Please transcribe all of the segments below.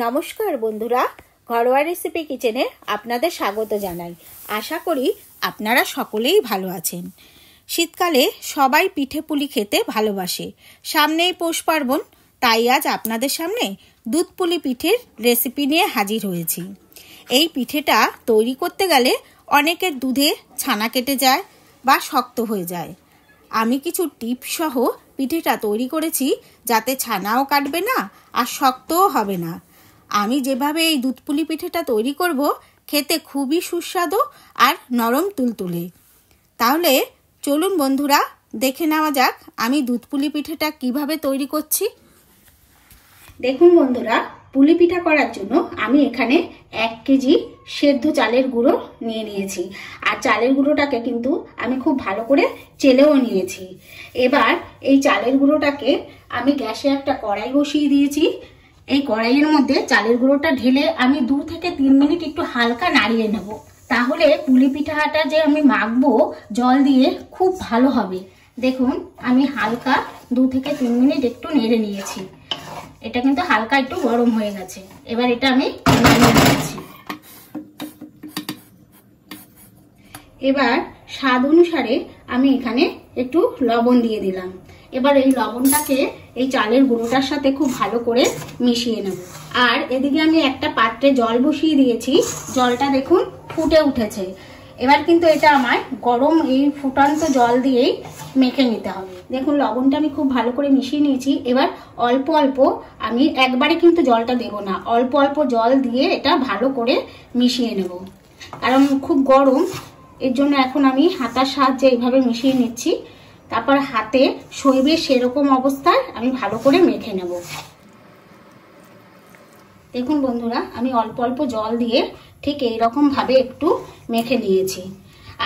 নমস্কার বন্ধুরা, ঘরোয়া রেসিপি কিচেনে আপনাদের স্বাগত জানাই। আশা করি আপনারা সকলেই ভালো আছেন। শীতকালে সবাই পিঠে পুলি খেতে ভালোবাসে। সামনেই পৌষ পার্বণ, তাই আজ আপনাদের সামনে দুধ পুলি পিঠের রেসিপি নিয়ে হাজির হয়েছি। এই পিঠেটা তৈরি করতে গেলে অনেকের দুধে ছানা কেটে যায় বা শক্ত হয়ে যায়। আমি কিছু টিপস সহ পিঠেটা তৈরি করেছি, যাতে ছানাও কাটবে না আর শক্তও হবে না। আমি যেভাবে এই দুধ পুলি পিঠেটা তৈরি করব, খেতে খুবই সুস্বাদু আর নরম তুলতুলে। তাহলে চলুন বন্ধুরা, দেখে নেওয়া যাক আমি দুধ পুলি পিঠেটা কিভাবে তৈরি করছি। দেখুন বন্ধুরা, পুলি পিঠা করার জন্য আমি এখানে 1 কেজি সেদ্ধ চালের গুঁড়ো নিয়ে নিয়েছি। আর চালের গুঁড়োটাকে কিন্তু আমি খুব ভালো করে চেলেও নিয়েছি। এবার এই চালের গুঁড়োটাকে আমি গ্যাসে একটা কড়াই বসিয়ে দিয়েছি। এই কড়াইয়ের মধ্যে চালের গুঁড়োটা ঢেলে আমি 2 থেকে 3 মিনিট একটু হালকা নাড়িয়ে নেব। তাহলে পুলি পিঠাটা যে আমি মাখবো জল দিয়ে খুব ভালো হবে। দেখুন আমি হালকা 2 থেকে 3 মিনিট একটু নেড়ে নিয়েছি। এটা কিন্তু হালকা একটু গরম হয়ে গেছে। এবার এটা আমি নামিয়ে নিচ্ছি। এবার স্বাদ অনুসারে আমি এখানে একটু লবণ দিয়ে দিলাম। এবার এই লবণটাকে এই চালের গুঁড়োটার সাথে খুব ভালো করে মিশিয়ে নেব। আর এদিকে আমি একটা পাত্রে জল বসিয়ে দিয়েছি। জলটা দেখুন ফুটে উঠেছে। এবার কিন্তু এটা আমার গরম এই ফুটন্ত জল দিয়েই মেখে নিতে হবে। দেখুন লবণটা আমি খুব ভালো করে মিশিয়ে নিয়েছি। এবার অল্প অল্প, আমি একবারে কিন্তু জলটা দেব না, অল্প অল্প জল দিয়ে এটা ভালো করে মিশিয়ে নেব। কারণ খুব গরম, এর জন্য এখন আমি হাতার সাহায্যে এইভাবে মিশিয়ে নিচ্ছি। তারপর হাতে সইবে সেরকম অবস্থায় আমি ভালো করে মেখে নেব। দেখুন বন্ধুরা, আমি অল্প অল্প জল দিয়ে ঠিক এইরকম ভাবে একটু মেখে নিয়েছি।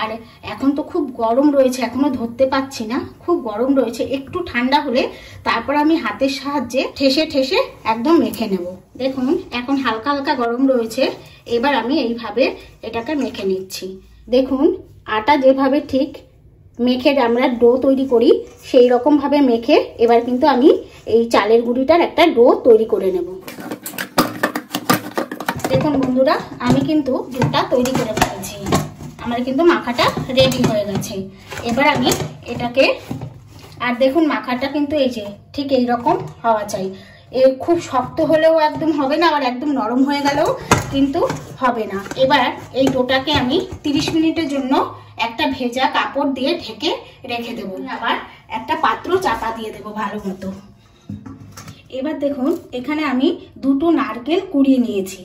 আর এখন তো খুব গরম রয়েছে, এখনো ধরতে পাচ্ছি না, খুব গরম রয়েছে। একটু ঠান্ডা হলে তারপর আমি হাতের সাহায্যে ঠেসে ঠেসে একদম মেখে নেব। দেখুন এখন হালকা হালকা গরম রয়েছে। এবার আমি এইভাবে এটাকে মেখে নিচ্ছি। দেখুন আটা যেভাবে ঠিক মেখে আমরা ডো তৈরি করি, সেই রকম ভাবে মেখে এবার কিন্তু আমি এই চালের গুঁড়িটার একটা ডো তৈরি করে নেব। দেখুন বন্ধুরা, আমি কিন্তু ডোটা তৈরি করে ফেলেছি। আমার কিন্তু মাখাটা রেডি হয়ে গেছে। এবার আমি এটাকে, আর দেখুন মাখাটা কিন্তু এই যে ঠিক এইরকম হওয়া চাই। খুব শক্ত হলেও একদম হবে না, আবার একদম নরম হয়ে গেলেও কিন্তু হবে না। এবার এই ডোটাকে আমি 30 মিনিটের জন্য একটা ভেজা কাপড় দিয়ে ঢেকে রেখে দেবো। আবার একটা পাত্র চাপা দিয়ে দেবো ভালো মতো। এবার দেখুন এখানে আমি 2টো নারকেল কুড়িয়ে নিয়েছি।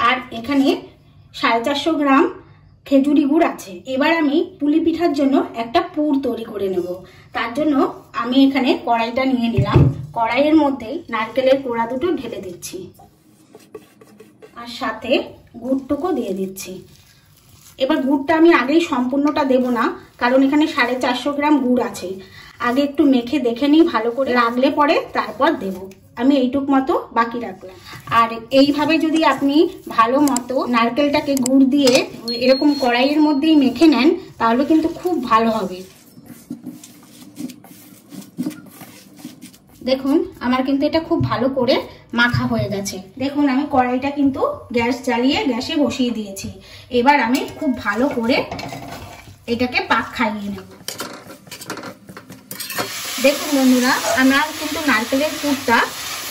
আর এখানে 450 গ্রাম খেজুরি গুড় আছে। এবার আমি পুলি পিঠার জন্য একটা পুর তৈরি করে নেব। তার জন্য আমি এখানে কড়াইটা নিয়ে নিলাম। কড়াইয়ের মধ্যেই নারকেলের কোড়া দুটো ঢেলে দিচ্ছি, আর সাথে গুড়টুকু দিয়ে দিচ্ছি। এবার গুড়টা আমি আগেই সম্পূর্ণটা দেব না, কারণ এখানে 450 গ্রাম গুড় আছে। আগে একটু মেখে দেখে নিই ভালো করে, লাগলে পরে তারপর দেব। আমি এইটুক মতো বাকি রাখলাম। আর এইভাবে যদি আপনি ভালো মতো নারকেলটাকে গুড় দিয়ে এরকম কড়াইয়ের মধ্যেই মেখে নেন, তাহলে কিন্তু খুব ভালো হবে। দেখুন আমার কিন্তু এটা খুব ভালো করে মাখা হয়ে গেছে। দেখুন আমি কড়াইটা কিন্তু গ্যাস জ্বালিয়ে গ্যাসে বসিয়ে দিয়েছি। এবার আমি খুব ভালো করে এটাকে পাক খাইয়ে নেব। দেখুন বন্ধুরা, আমার কিন্তু নারকেলের পুরটা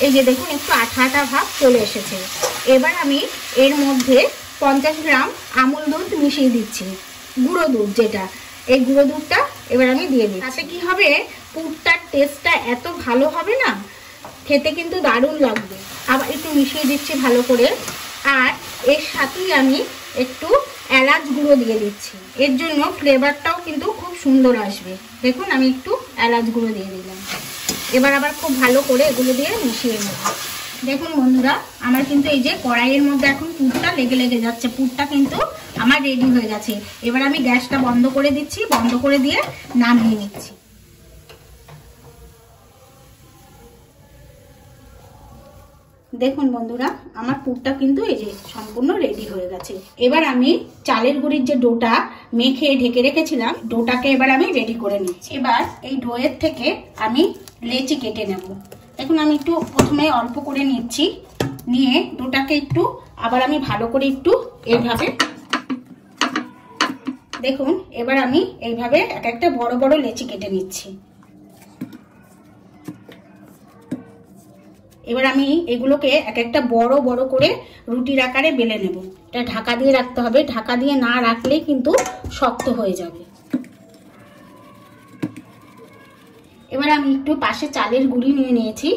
এই যে দেখুন একটু আঠা আঠা ভাব চলে এসেছে। এবার আমি এর মধ্যে 50 গ্রাম আমুল দুধ মিশিয়ে দিচ্ছি, গুঁড়ো দুধ যেটা, এই গুঁড়ো দুধটা এবার আমি দিয়ে দিচ্ছি। তাতে কি হবে, পুরটার টেস্টটা এত ভালো হবে না, খেতে কিন্তু দারুণ লাগবে। আবার একটু মিশিয়ে দিচ্ছি ভালো করে। আর এর সাথেই আমি একটু এলাচ গুঁড়ো দিয়ে দিচ্ছি, এর জন্য ফ্লেভারটাও কিন্তু খুব সুন্দর আসবে। দেখুন আমি একটু এলাচ গুঁড়ো দিয়ে দিলাম। এবার আবার খুব ভালো করে এগুলো দিয়ে মিশিয়ে নেব। দেখুন বন্ধুরা, আমার কিন্তু এই যে কড়াইয়ের মধ্যে এখন পুরটা লেগে লেগে যাচ্ছে। পুরটা কিন্তু আমার রেডি হয়ে গেছে। এবার আমি গ্যাসটা বন্ধ করে দিচ্ছি, বন্ধ করে দিয়ে নামিয়ে নিচ্ছি। দেখুন বন্ধুরা, আমার পুরটা কিন্তু এই যে সম্পূর্ণ রেডি হয়ে গেছে। এবার আমি চালের গুঁড়ির যে ডোটা মেখে ঢেকে রেখেছিলাম, ডোটাকে এবার আমি রেডি করে নিচ্ছি। এবার এই ডোয়ের থেকে আমি লেচি কেটে নেব। দেখুন আমি একটু প্রথমে অল্প করে নিচ্ছি। নিয়ে ডোটাকে একটু আবার আমি ভালো করে একটু এইভাবে, দেখুন এবার আমি এইভাবে এক একটা বড় বড় লেচি কেটে নিচ্ছি। এবার আমি এগুলোকে এক একটা বড় বড় করে রুটির আকারে বেলে নেব। এটা ঢাকা দিয়ে রাখতে হবে, ঢাকা দিয়ে না রাখলেই কিন্তু শক্ত হয়ে যাবে। এবার আমি একটু পাশে চালের গুঁড়ি নিয়ে নিয়েছি,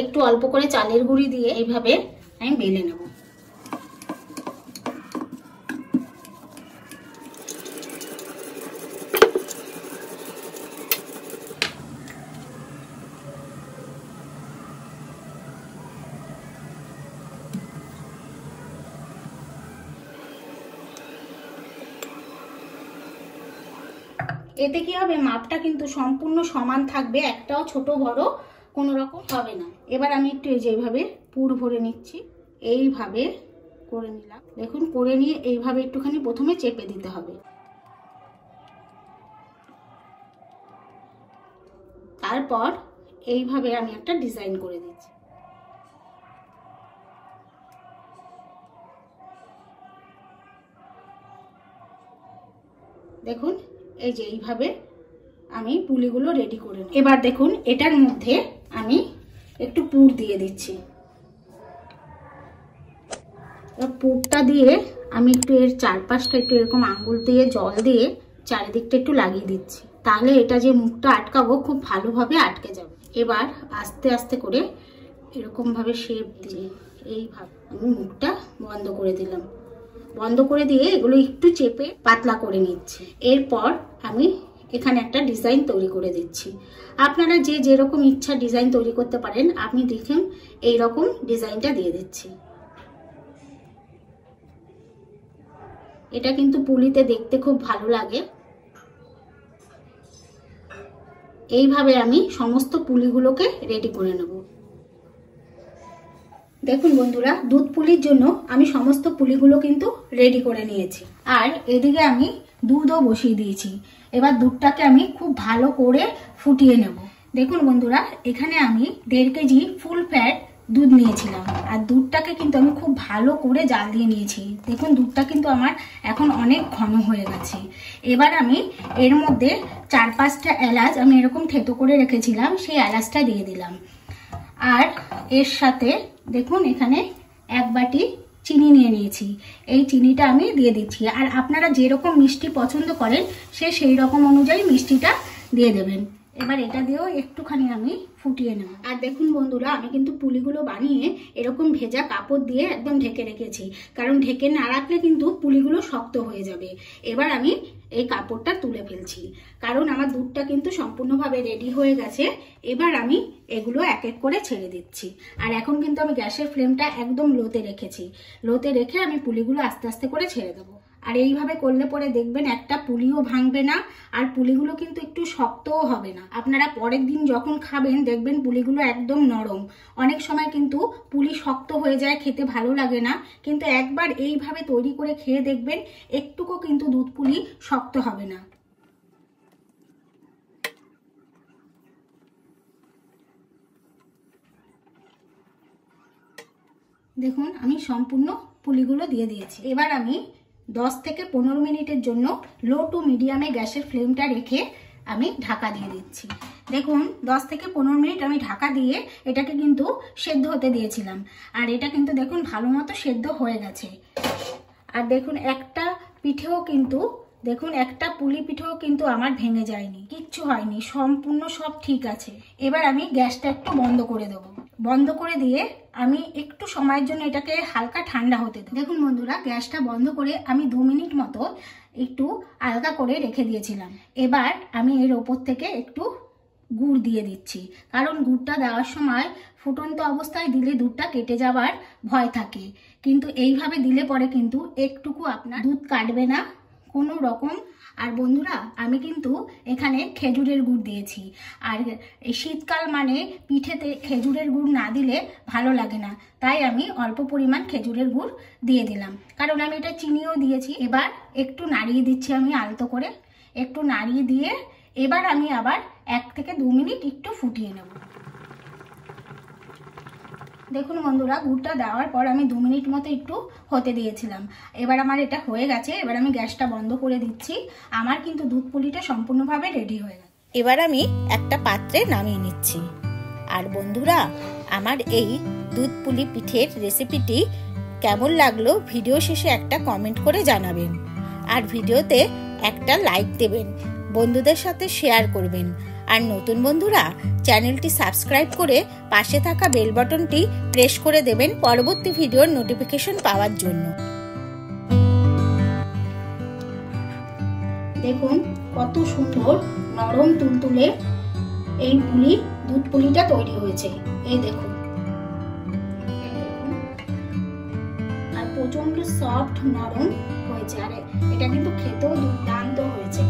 একটু অল্প করে চালের গুঁড়ি দিয়ে এইভাবে আমি বেলে নেব। এতে কি হবে, মাপটা কিন্তু সম্পূর্ণ সমান থাকবে, একটাও ছোট বড় কোনো রকম হবে না। এবার আমি একটু এই যে এইভাবে পুর ভরে নিচ্ছি, এইভাবে করে নিলাম। দেখুন করে নিয়ে এইভাবে একটুখানি প্রথমে চেপে দিতে হবে, তারপর এইভাবে আমি একটা ডিজাইন করে দিচ্ছি। দেখুন এই যে এইভাবে আমি পুলিগুলো রেডি করে নিই। এবার দেখুন এটার মধ্যে আমি একটু পুর দিয়ে দিচ্ছি। পুরটা দিয়ে আমি একটু এর চারপাশটা একটু এরকম আঙ্গুল দিয়ে জল দিয়ে চারিদিকটা একটু লাগিয়ে দিচ্ছি, তাহলে এটা যে মুখটা আটকাবো খুব ভালোভাবে আটকে যাবে। এবার আস্তে আস্তে করে এরকম ভাবে শেপ দিয়ে এইভাবে আমি মুখটা বন্ধ করে দিলাম। বন্ধ করে দিয়ে এগুলো একটু চেপে পাতলা করে নিচ্ছি। এরপর আমি এখানে একটা ডিজাইন তৈরি করে দিচ্ছি। আপনারা যে যেরকম ইচ্ছা ডিজাইন তৈরি করতে পারেন। আপনি দেখুন এইরকম ডিজাইনটা দিয়ে দিচ্ছি। এটা কিন্তু পুলিতে দেখতে খুব ভালো লাগে। এইভাবে আমি সমস্ত পুলিগুলোকে রেডি করে নেব। দেখুন বন্ধুরা, দুধ পুলির জন্য আমি সমস্ত পুলিগুলো কিন্তু রেডি করে নিয়েছি, আর এদিকে আমি দুধও বসিয়ে দিয়েছি। এবার দুধটাকে আমি খুব ভালো করে ফুটিয়ে নেব। দেখুন বন্ধুরা, এখানে আমি 1.5 কেজি ফুল ফ্যাট দুধ নিয়েছিলাম, আর দুধটাকে কিন্তু আমি খুব ভালো করে জাল দিয়ে নিয়েছি। দেখুন দুধটা কিন্তু আমার এখন অনেক ঘন হয়ে গেছে। এবার আমি এর মধ্যে 4-5টা এলাচ আমি এরকম থেতো করে রেখেছিলাম, সেই এলাচটা দিয়ে দিলাম। আর এর সাথে দেখুন এখানে 1 বাটি চিনি নিয়ে নিয়েছি, এই চিনিটা আমি দিয়ে দিচ্ছি। আর আপনারা যেরকম মিষ্টি পছন্দ করেন সেই রকম অনুযায়ী মিষ্টিটা দিয়ে দেবেন। এবার এটা দিয়েও একটুখানি আমি ফুটিয়ে নেব। আর দেখুন বন্ধুরা, আমি কিন্তু পুলিগুলো বানিয়ে এরকম ভেজা কাপড় দিয়ে একদম ঢেকে রেখেছি, কারণ ঢেকে না রাখলে কিন্তু পুলিগুলো শক্ত হয়ে যাবে। এবার আমি এই কাপড়টা তুলে ফেলছি, কারণ আমার দুধটা কিন্তু সম্পূর্ণভাবে রেডি হয়ে গেছে। এবার আমি এগুলো এক এক করে ছেড়ে দিচ্ছি। আর এখন কিন্তু আমি গ্যাসের ফ্লেমটা একদম লোতে রেখেছি। লোতে রেখে আমি পুলিগুলো আস্তে আস্তে করে ছেড়ে দেবো। আর এইভাবে করলে পরে দেখবেন একটা পুলিও ভাঙবে না, আর পুলিগুলো কিন্তু একটু শক্তও হবে না। আপনারা পরের দিন যখন খাবেন দেখবেন পুলিগুলো একদম নরম। অনেক সময় কিন্তু পুলি শক্ত হয়ে যায়, খেতে ভালো লাগে না, কিন্তু একবার এইভাবে তৈরি করে খেয়ে দেখবেন একটুকু কিন্তু দুধ পুলি শক্ত হবে না। দেখুন আমি সম্পূর্ণ পুলিগুলো দিয়ে দিয়েছি। এবার আমি 10 থেকে 15 মিনিটের জন্য লো টু মিডিয়ামে গ্যাসের ফ্লেমটা রেখে আমি ঢাকা দিয়ে দিচ্ছি। দেখুন 10 থেকে 15 মিনিট আমি ঢাকা দিয়ে এটাকে কিন্তু সেদ্ধ হতে দিয়েছিলাম, আর এটা কিন্তু দেখুন ভালো মতো সেদ্ধ হয়ে গেছে। আর দেখুন একটা পিঠেও কিন্তু, দেখুন একটা পুলি পিঠেও কিন্তু আমার ভেঙে যায়নি, কিচ্ছু হয়নি, সম্পূর্ণ সব ঠিক আছে। এবার আমি গ্যাসটা একটু বন্ধ করে দেবো। বন্ধ করে দিয়ে আমি একটু সময়ের জন্য এটাকে হালকা ঠান্ডা হতে দেব। দেখুন বন্ধুরা, গ্যাসটা বন্ধ করে আমি 2 মিনিট মতো একটু আলগা করে রেখে দিয়েছিলাম। এবার আমি এর ওপর থেকে একটু গুড় দিয়ে দিচ্ছি, কারণ গুড়টা দেওয়ার সময় ফুটন্ত অবস্থায় দিলে দুধটা কেটে যাওয়ার ভয় থাকে, কিন্তু এইভাবে দিলে পরে কিন্তু একটুকু আপনার দুধ কাটবে না কোনো রকম। আর বন্ধুরা, আমি কিন্তু এখানে খেজুরের গুড় দিয়েছি, আর শীতকাল মানে পিঠেতে খেজুরের গুড় না দিলে ভালো লাগে না, তাই আমি অল্প পরিমাণ খেজুরের গুড় দিয়ে দিলাম, কারণ আমি এটা চিনিও দিয়েছি। এবার একটু নাড়িয়ে দিচ্ছি আমি আলতো করে, একটু নাড়িয়ে দিয়ে এবার আমি আবার 1 থেকে 2 মিনিট একটু ফুটিয়ে নেব। দেখুন বন্ধুরা, গুড়টা দেওয়ার পর আমি 2 মিনিট মতো একটু হতে দিয়েছিলাম। এবার আমার এটা হয়ে গেছে। এবার আমি গ্যাসটা বন্ধ করে দিচ্ছি। আমার কিন্তু দুধ পুলিটা সম্পূর্ণভাবে রেডি হয়ে গেছে। এবার আমি একটা পাত্রে নামিয়ে নিচ্ছি। আর বন্ধুরা, আমার এই দুধ পুলি পিঠের রেসিপিটি কেমন লাগলো ভিডিও শেষে একটা কমেন্ট করে জানাবেন। আর ভিডিওতে একটা লাইক দেবেন, বন্ধুদের সাথে শেয়ার করবেন। আর নতুন বন্ধুরা চ্যানেলটি সাবস্ক্রাইব করে পাশে থাকা বেল বাটনটি প্রেস করে দেবেন পরবর্তী ভিডিওর নোটিফিকেশন পাওয়ার জন্য। দেখুন কত সুন্দর নরম তুলতুলে এই পুলি, দুধ পুলিটা তৈরি হয়েছে। এই দেখুন, আর প্রচন্ড সফট নরম হয়েছে। আর এটা কিন্তু খেতেও দুর্দান্ত হয়েছে।